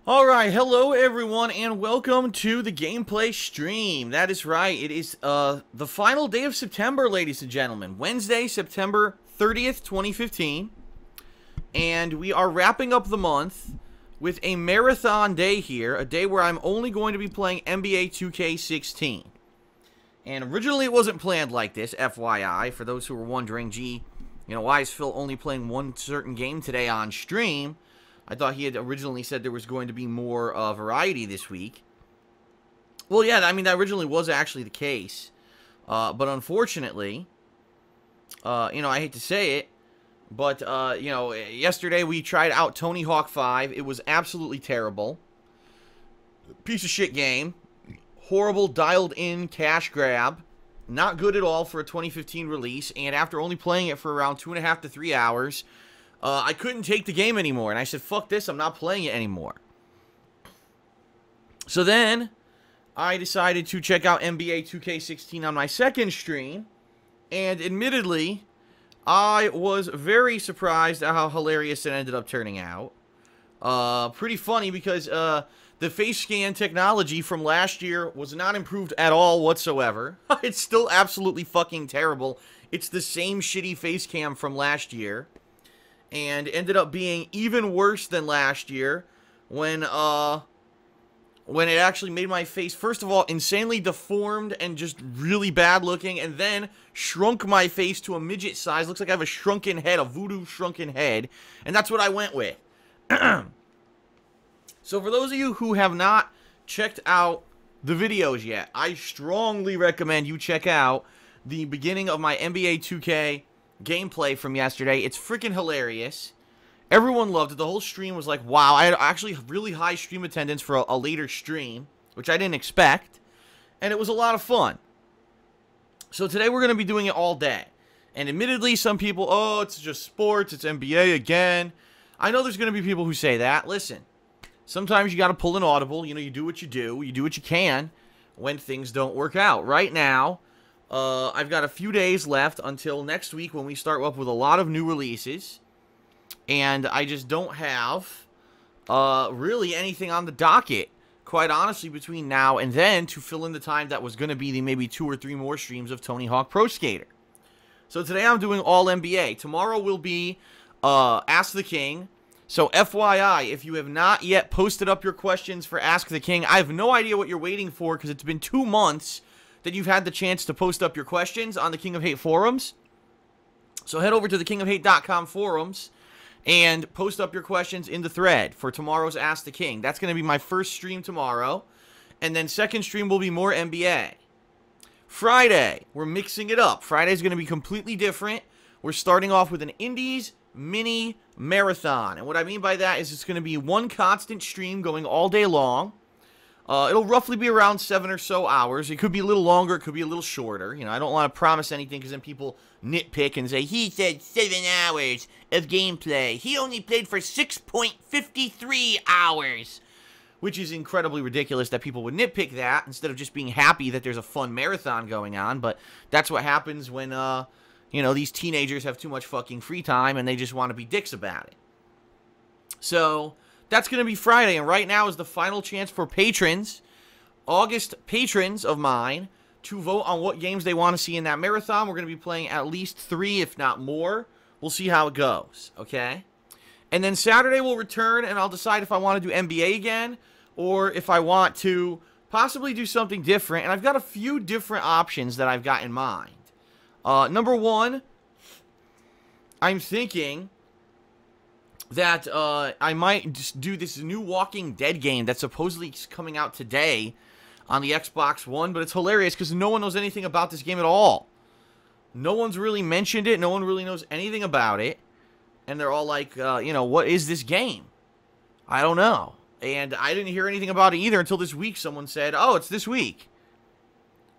Alright, hello everyone, and welcome to the gameplay stream. That is right, it is the final day of September, ladies and gentlemen. Wednesday, September 30th, 2015. And we are wrapping up the month with a marathon day here, a day where I'm only going to be playing NBA 2K16. And originally it wasn't planned like this, FYI, for those who were wondering, gee, why is Phil only playing one certain game today on stream? I thought he had originally said there was going to be more variety this week. Well, yeah, I mean, that originally was actually the case. But unfortunately, I hate to say it, but, yesterday we tried out Tony Hawk 5. It was absolutely terrible. Piece of shit game. Horrible dialed-in cash grab. Not good at all for a 2015 release. And after only playing it for around 2.5 to 3 hours... I couldn't take the game anymore, and I said, fuck this, I'm not playing it anymore. So then, I decided to check out NBA 2K16 on my second stream, and admittedly, I was very surprised at how hilarious it ended up turning out. Pretty funny, because the face scan technology from last year was not improved at all whatsoever. It's still absolutely fucking terrible. It's the same shitty face cam from last year. And ended up being even worse than last year when it actually made my face, first of all, insanely deformed and just really bad looking, and then shrunk my face to a midget size. Looks like I have a shrunken head, a voodoo shrunken head, and that's what I went with. So for those of you who have not checked out the videos yet, I strongly recommend you check out the beginning of my NBA 2K gameplay from yesterday. It's freaking hilarious. Everyone loved it. The whole stream was like, wow. I had actually really high stream attendance for a later stream, which I didn't expect, and it was a lot of fun. So today we're going to be doing it all day. And admittedly, some people, oh, it's just sports, it's NBA again. I know there's going to be people who say that. Listen, sometimes you got to pull an audible. You do what you do. You do what you can when things don't work out. Right now, I've got a few days left until next week when we start up with a lot of new releases. And I just don't have really anything on the docket, quite honestly, between now and then to fill in the time that was going to be the maybe 2 or 3 more streams of Tony Hawk Pro Skater. So today I'm doing all NBA. Tomorrow will be Ask the King. So FYI, if you have not yet posted up your questions for Ask the King, I have no idea what you're waiting for because it's been 2 months that you've had the chance to post up your questions on the King of Hate forums. So head over to the kingofhate.com forums and post up your questions in the thread for tomorrow's Ask the King. That's going to be my first stream tomorrow. And then second stream will be more NBA. Friday, we're mixing it up. Friday's going to be completely different. We're starting off with an Indies mini marathon. And what I mean by that is it's going to be one constant stream going all day long. It'll roughly be around 7 or so hours. It could be a little longer. It could be a little shorter. I don't want to promise anything because then people nitpick and say, he said 7 hours of gameplay. He only played for 6.53 hours. Which is incredibly ridiculous that people would nitpick that instead of just being happy that there's a fun marathon going on. But that's what happens when, these teenagers have too much fucking free time and they just want to be dicks about it. So that's going to be Friday, and right now is the final chance for patrons, August patrons of mine, to vote on what games they want to see in that marathon. We're going to be playing at least 3, if not more. We'll see how it goes, okay? And then Saturday we'll return, and I'll decide if I want to do NBA again, or if I want to possibly do something different. And I've got a few different options that I've got in mind. Number one, I'm thinking that I might just do this new Walking Dead game that's supposedly coming out today on the Xbox One, but it's hilarious because no one knows anything about this game at all. No one's really mentioned it. No one really knows anything about it. And they're all like, what is this game? I don't know. And I didn't hear anything about it either until this week. Someone said, oh, it's this week.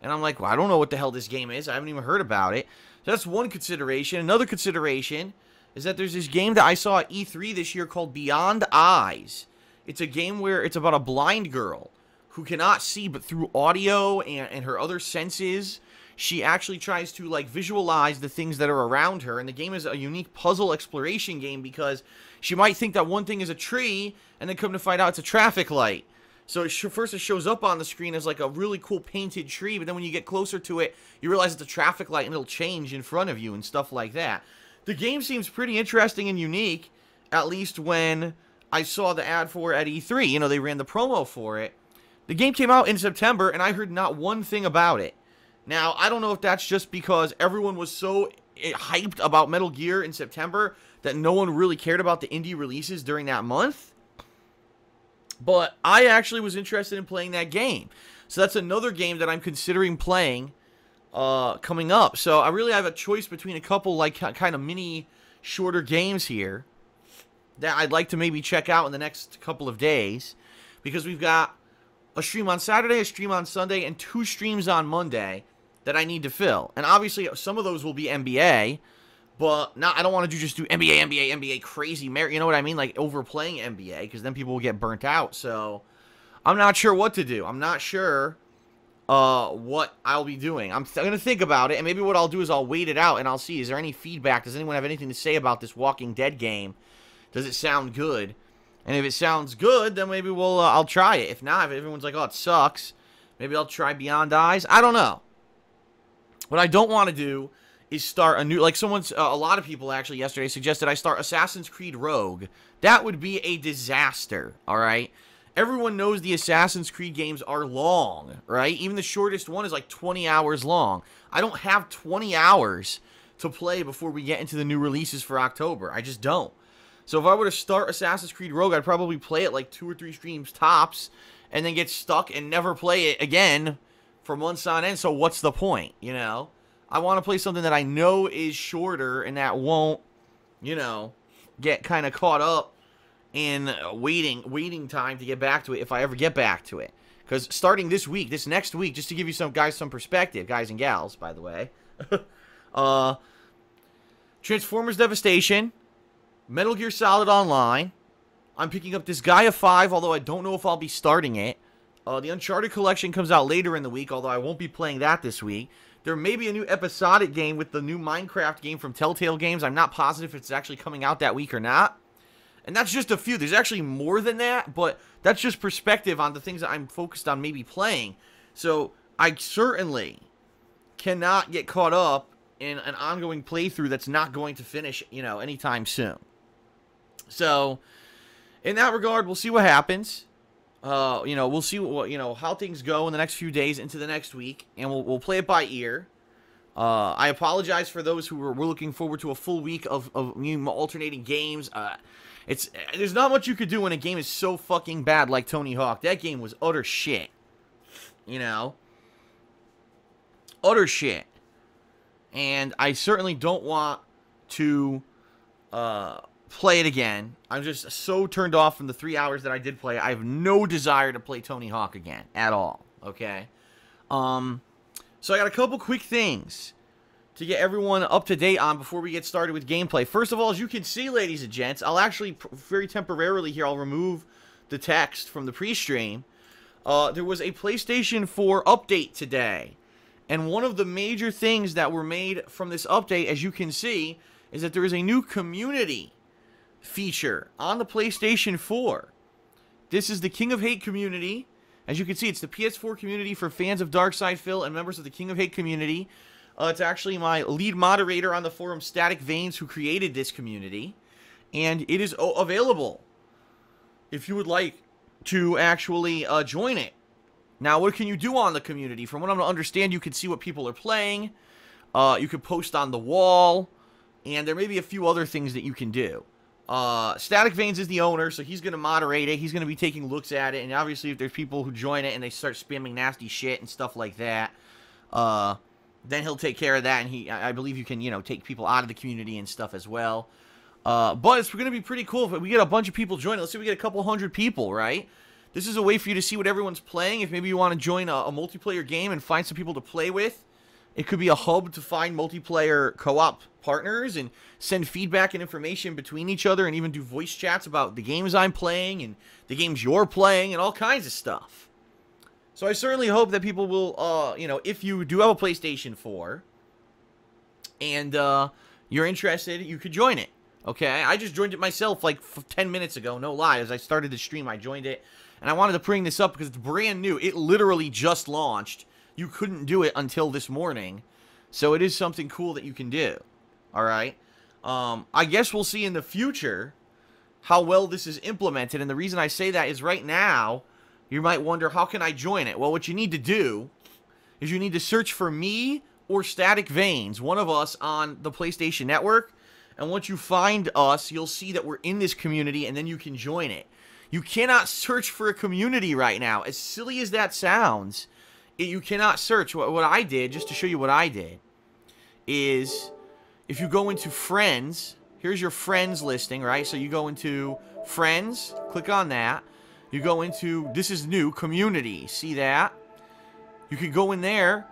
And I'm like, well, I don't know what the hell this game is. I haven't even heard about it. So that's one consideration. Another consideration is that there's this game that I saw at E3 this year called Beyond Eyes. It's a game where it's about a blind girl who cannot see but through audio and her other senses, she actually tries to, like, visualize the things that are around her. And the game is a unique puzzle exploration game because she might think that one thing is a tree, and then come to find out it's a traffic light. So first it shows up on the screen as, like, a really cool painted tree, but then when you get closer to it, you realize it's a traffic light, and it'll change in front of you and stuff like that. The game seems pretty interesting and unique, at least when I saw the ad for it at E3. You know, they ran the promo for it. The game came out in September, and I heard not one thing about it. Now, I don't know if that's just because everyone was so hyped about Metal Gear in September that no one really cared about the indie releases during that month. But I actually was interested in playing that game. So that's another game that I'm considering playing coming up. So I really have a choice between a couple, like, kind of mini, shorter games here that I'd like to maybe check out in the next couple of days. Because we've got a stream on Saturday, a stream on Sunday, and 2 streams on Monday that I need to fill. And obviously, some of those will be NBA, but I don't want to just do NBA crazy, you know what I mean? Like, overplaying NBA, because then people will get burnt out. So, I'm not sure what to do. I'm not sure what I'll be doing. I'm going to think about it, and maybe what I'll do is I'll wait it out, and I'll see, is there any feedback? Does anyone have anything to say about this Walking Dead game? Does it sound good? And if it sounds good, then maybe I'll try it. If not, if everyone's like, oh, it sucks, maybe I'll try Beyond Eyes. I don't know. What I don't want to do is start a new, like a lot of people actually yesterday suggested I start Assassin's Creed Rogue. That would be a disaster, all right? Everyone knows the Assassin's Creed games are long, right? Even the shortest one is like 20 hours long. I don't have 20 hours to play before we get into the new releases for October. I just don't. So if I were to start Assassin's Creed Rogue, I'd probably play it like 2 or 3 streams tops and then get stuck and never play it again for months on end. So what's the point, you know? I want to play something that I know is shorter and that won't, you know, get kind of caught up in waiting time to get back to it if I ever get back to it. Because starting this next week, just to give you some perspective, guys and gals, by the way, Transformers Devastation, Metal Gear Solid Online, I'm picking up this Gaia 5, although I don't know if I'll be starting it. The Uncharted Collection comes out later in the week, although I won't be playing that this week. There may be a new episodic game with the new Minecraft game from Telltale Games. I'm not positive if it's actually coming out that week or not. And that's just a few. There's actually more than that, but that's just perspective on the things that I'm focused on maybe playing. So I certainly cannot get caught up in an ongoing playthrough that's not going to finish, you know, anytime soon. So in that regard, we'll see what happens. You know, we'll see what, you know, how things go in the next few days into the next week, and we'll play it by ear. I apologize for those who were looking forward to a full week of alternating games. There's not much you could do when a game is so fucking bad like Tony Hawk. That game was utter shit. You know? Utter shit. And I certainly don't want to play it again. I'm just so turned off from the 3 hours that I did play. I have no desire to play Tony Hawk again at all. Okay? So I got a couple quick things to get everyone up to date on before we get started with gameplay. First of all, as you can see, ladies and gents, I'll actually very temporarily here, I'll remove the text from the pre-stream. There was a PlayStation 4 update today. And one of the major things that were made from this update, as you can see, is that there is a new community feature on the PlayStation 4. This is the King of Hate community. As you can see, it's the PS4 community for fans of Darkside Phil and members of the King of Hate community. It's actually my lead moderator on the forum, Static Veins, who created this community. And it is available if you would like to actually join it. Now, what can you do on the community? From what I'm to understand, you can see what people are playing. You can post on the wall. And there may be a few other things that you can do. Static Veins is the owner, so he's going to moderate it. He's going to be taking looks at it. And obviously, if there's people who join it and they start spamming nasty shit and stuff like that, then he'll take care of that. And I believe you can, you know, take people out of the community and stuff as well. But it's going to be pretty cool if we get a bunch of people joining. Let's say we get a couple hundred people, right? This is a way for you to see what everyone's playing. If maybe you want to join a multiplayer game and find some people to play with, it could be a hub to find multiplayer co-op partners and send feedback and information between each other and even do voice chats about the games I'm playing and the games you're playing and all kinds of stuff. So I certainly hope that people will, you know, if you do have a PlayStation 4 and you're interested, you could join it. Okay, I just joined it myself like 10 minutes ago, no lie. As I started the stream, I joined it. And I wanted to bring this up because it's brand new. It literally just launched. You couldn't do it until this morning. So it is something cool that you can do. Alright? I guess we'll see in the future how well this is implemented. And the reason I say that is right now, you might wonder, how can I join it? Well, what you need to do is you need to search for me or Static Veins, one of us on the PlayStation Network. And once you find us, you'll see that we're in this community, and then you can join it. You cannot search for a community right now. As silly as that sounds, you cannot search. What I did, just to show you what I did, is if you go into Friends, here's your Friends listing, right? So you go into Friends, click on that. You go into, this is new, Community. See that? You can go in there,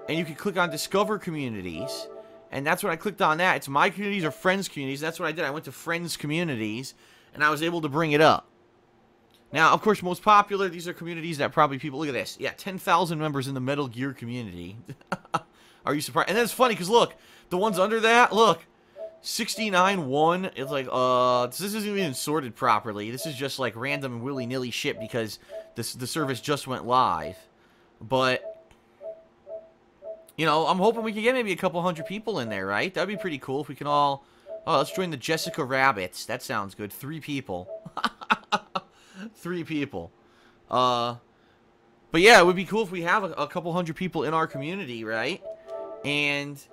and you can click on Discover Communities. And that's when I clicked on that. It's My Communities or Friends Communities. That's what I did. I went to Friends Communities, and I was able to bring it up. Now, of course, most popular, these are communities that probably people, look at this. Yeah, 10,000 members in the Metal Gear community. Are you surprised? And then it's funny, because look, the ones under that, look. 69-1, it's like, this isn't even sorted properly. This is just like random willy-nilly shit because the service just went live. But, you know, I'm hoping we can get maybe a couple hundred people in there, right? That'd be pretty cool if we can all, oh, let's join the Jessica Rabbits. That sounds good. 3 people. 3 people. But yeah, it would be cool if we have a couple hundred people in our community, right? And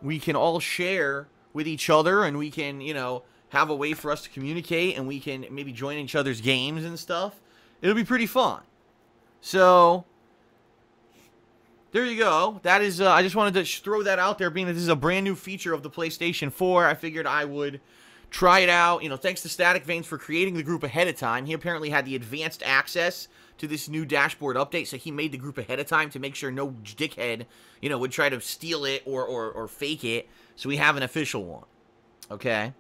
we can all share with each other, and we can, you know, have a way for us to communicate, and we can maybe join each other's games and stuff. It'll be pretty fun. So, there you go. That is, I just wanted to throw that out there, being that this is a brand new feature of the PlayStation 4. I figured I would try it out. You know, thanks to Static Veins for creating the group ahead of time. He apparently had the advanced access to this new dashboard update, so he made the group ahead of time to make sure no dickhead, you know, would try to steal it or fake it. So we have an official one. Okay?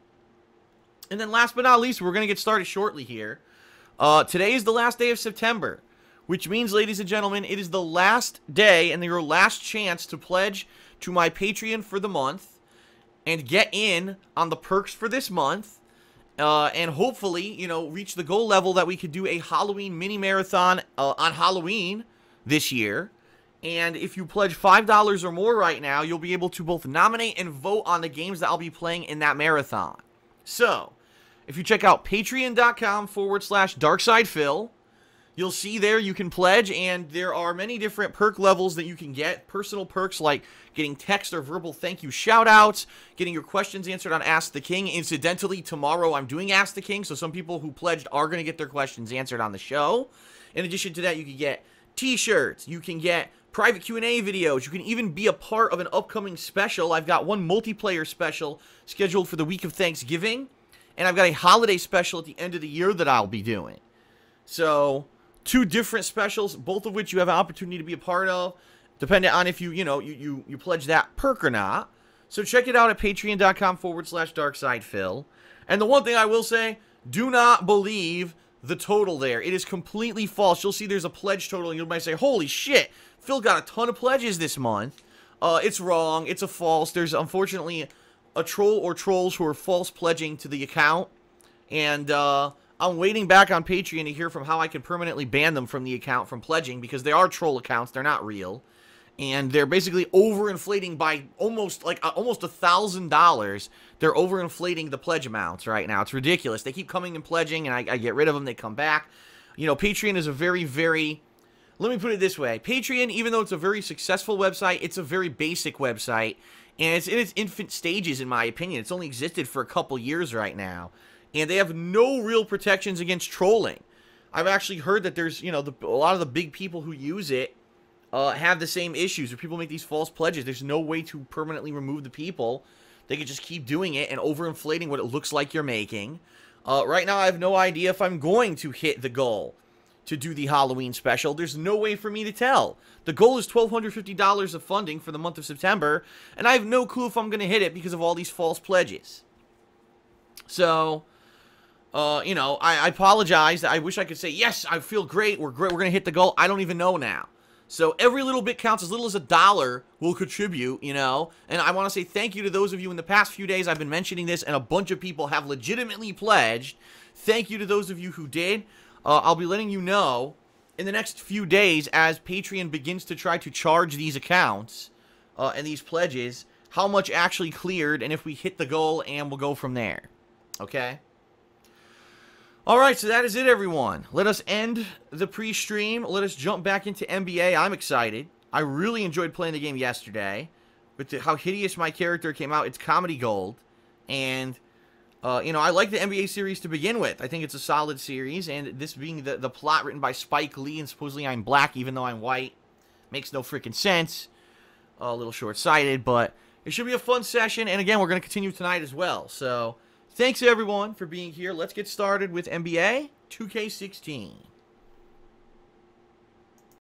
And then last but not least, we're going to get started shortly here. Today is the last day of September, which means, ladies and gentlemen, it is the last day and your last chance to pledge to my Patreon for the month and get in on the perks for this month. And hopefully, you know, reach the goal level that we could do a Halloween mini marathon on Halloween this year. And if you pledge $5 or more right now, you'll be able to both nominate and vote on the games that I'll be playing in that marathon. So, if you check out patreon.com/DarksidePhil, you'll see there you can pledge, and there are many different perk levels that you can get. Personal perks like getting text or verbal thank you shoutouts, getting your questions answered on Ask the King. Incidentally, tomorrow I'm doing Ask the King, so some people who pledged are going to get their questions answered on the show. In addition to that, you can get t-shirts, you can get private Q&A videos, you can even be a part of an upcoming special. I've got one multiplayer special scheduled for the week of Thanksgiving, and I've got a holiday special at the end of the year that I'll be doing. So, 2 different specials, both of which you have an opportunity to be a part of, depending on if you pledge that perk or not. So check it out at patreon.com/DarksidePhil. And the one thing I will say, do not believe the total there. It is completely false. You'll see there's a pledge total, and you might say, holy shit, Phil got a ton of pledges this month. It's wrong. It's a false. There's unfortunately a troll or trolls who are false pledging to the account. And I'm waiting back on Patreon to hear from how I can permanently ban them from the account from pledging, because they are troll accounts. They're not real. And they're basically overinflating by almost $1,000. They're overinflating the pledge amounts right now. It's ridiculous. They keep coming and pledging, and I get rid of them. They come back. You know, Patreon is a very, very... Let me put it this way. Patreon, even though it's a very successful website, it's a very basic website. And it's in its infant stages, in my opinion. It's only existed for a couple years right now. And they have no real protections against trolling. I've actually heard that there's, you know, a lot of the big people who use it have the same issues. Where people make these false pledges, there's no way to permanently remove the people. They could just keep doing it and overinflating what it looks like you're making. Right now, I have no idea if I'm going to hit the goal to do the Halloween special. There's no way for me to tell. The goal is $1,250 of funding for the month of September, and I have no clue if I'm going to hit it because of all these false pledges. So, You know, I apologize. I wish I could say, yes, I feel great. We're great. We're going to hit the goal. I don't even know now. So every little bit counts. As little as $1 will contribute, you know. And I want to say thank you to those of you in the past few days. I've been mentioning this, and a bunch of people have legitimately pledged. Thank you to those of you who did. I'll be letting you know in the next few days as Patreon begins to try to charge these accounts and these pledges how much actually cleared and if we hit the goal, and we'll go from there. Okay? Alright, so that is it, everyone. Let us end the pre-stream. Let us jump back into NBA. I'm excited. I really enjoyed playing the game yesterday. With how hideous my character came out, it's comedy gold. And, you know, I like the NBA series to begin with. I think it's a solid series. And this being the plot written by Spike Lee, and supposedly I'm black even though I'm white, makes no freaking sense. A little short-sighted, but it should be a fun session. And again, we're going to continue tonight as well. So thanks, everyone, for being here. Let's get started with NBA 2K16.